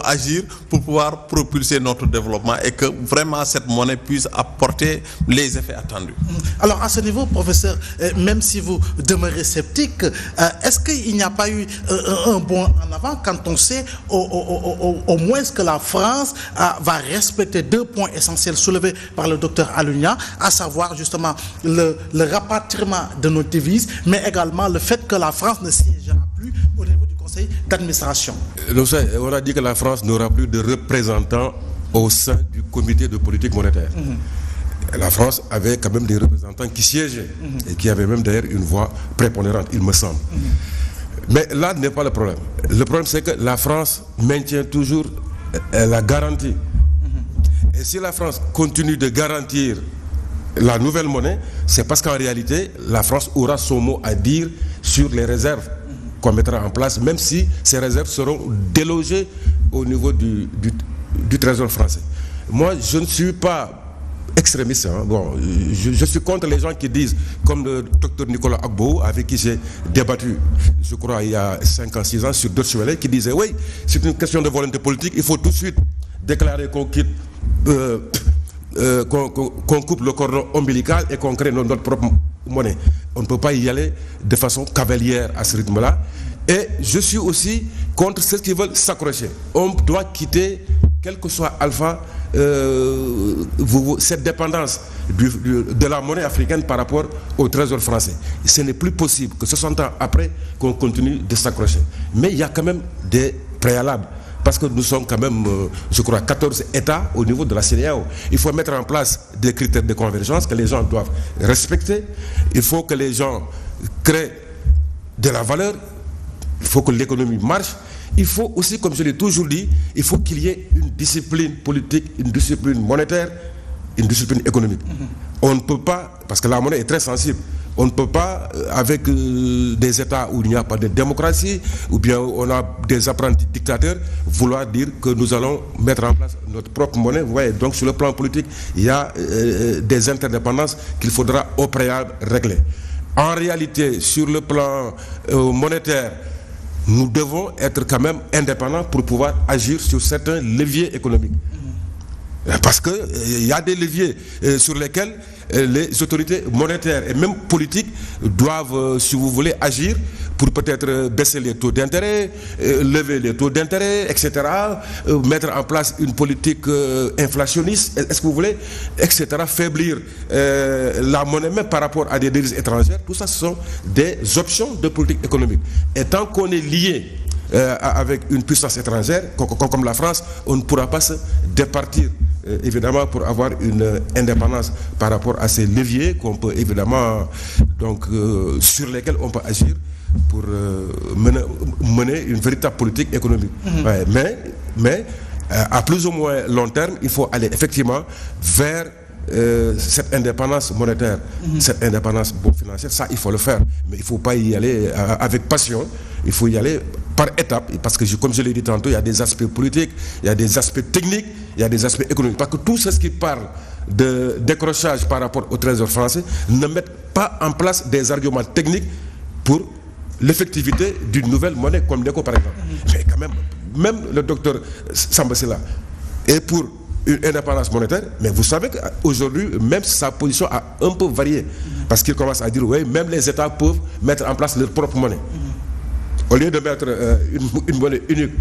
agir pour pouvoir propulser notre développement et que vraiment cette monnaie puisse apporter les effets attendus. Alors à ce niveau, professeur, même si vous demeurez sceptique, est-ce qu'il n'y a pas eu un bond en avant quand on sait au moins que la France va respecter 2 points essentiels soulevés par le docteur Alioune, à savoir justement le rapatriement de nos devises, mais également le fait que la France ne siégera plus au niveau du conseil d'administration. On a dit que la France n'aura plus de représentants au sein du comité de politique monétaire. La France avait quand même des représentants qui siégeaient et qui avaient même d'ailleurs une voix prépondérante, il me semble. Mais là n'est pas le problème. Le problème, c'est que la France maintient toujours la garantie. Et si la France continue de garantir la nouvelle monnaie, c'est parce qu'en réalité, la France aura son mot à dire sur les réserves qu'on mettra en place, même si ces réserves seront délogées au niveau du Trésor français. Moi, je ne suis pas extrémiste. Bon, je suis contre les gens qui disent, comme le docteur Nicolas Agbo, avec qui j'ai débattu, je crois, il y a 5 ans, 6 ans, sur Deutsche Welle, qui disait, oui, c'est une question de volonté politique, il faut tout de suite déclarer qu'on quitte, qu'on coupe le cordon ombilical et qu'on crée notre propre monnaie. On ne peut pas y aller de façon cavalière à ce rythme-là. Et je suis aussi contre ceux qui veulent s'accrocher. On doit quitter, quel que soit alpha, cette dépendance de la monnaie africaine par rapport au trésor français. Ce n'est plus possible que 60 ans après qu'on continue de s'accrocher. Mais il y a quand même des préalables. Parce que nous sommes quand même, je crois, 14 États au niveau de la CEDEAO. Il faut mettre en place des critères de convergence que les gens doivent respecter. Il faut que les gens créent de la valeur. Il faut que l'économie marche. Il faut aussi, comme je l'ai toujours dit, il faut qu'il y ait une discipline politique, une discipline monétaire, une discipline économique. On ne peut pas, parce que la monnaie est très sensible, on ne peut pas, avec des États où il n'y a pas de démocratie, ou bien on a des apprentis dictateurs, vouloir dire que nous allons mettre en place notre propre monnaie. Vous voyez, donc sur le plan politique, il y a des interdépendances qu'il faudra au préalable régler. En réalité, sur le plan monétaire, nous devons être quand même indépendants pour pouvoir agir sur certains leviers économiques. Parce qu'il y a des leviers sur lesquels les autorités monétaires et même politiques doivent, si vous voulez, agir pour peut-être baisser les taux d'intérêt, lever les taux d'intérêt, etc., mettre en place une politique inflationniste, est-ce que vous voulez, etc., faiblir la monnaie même par rapport à des devises étrangères. Tout ça, ce sont des options de politique économique. Et tant qu'on est lié avec une puissance étrangère, comme la France, on ne pourra pas se départir, évidemment, pour avoir une indépendance par rapport à ces leviers qu'on peut évidemment, donc, sur lesquels on peut agir pour mener une véritable politique économique. Ouais, mais à plus ou moins long terme, il faut aller effectivement vers cette indépendance monétaire, cette indépendance financière. Ça, il faut le faire. Mais il ne faut pas y aller avec passion. Il faut y aller par étapes. Parce que, comme je l'ai dit tantôt, il y a des aspects politiques, il y a des aspects techniques, il y a des aspects économiques. Parce que tout ce qui parle de décrochage par rapport au trésor français ne mettent pas en place des arguments techniques pour l'effectivité d'une nouvelle monnaie comme l'ECO, par exemple. Mais quand même le docteur Samba Sylla est pour une indépendance monétaire, mais vous savez qu'aujourd'hui, même sa position a un peu varié. Parce qu'il commence à dire, oui, même les États peuvent mettre en place leur propre monnaie. Au lieu de mettre une monnaie unique.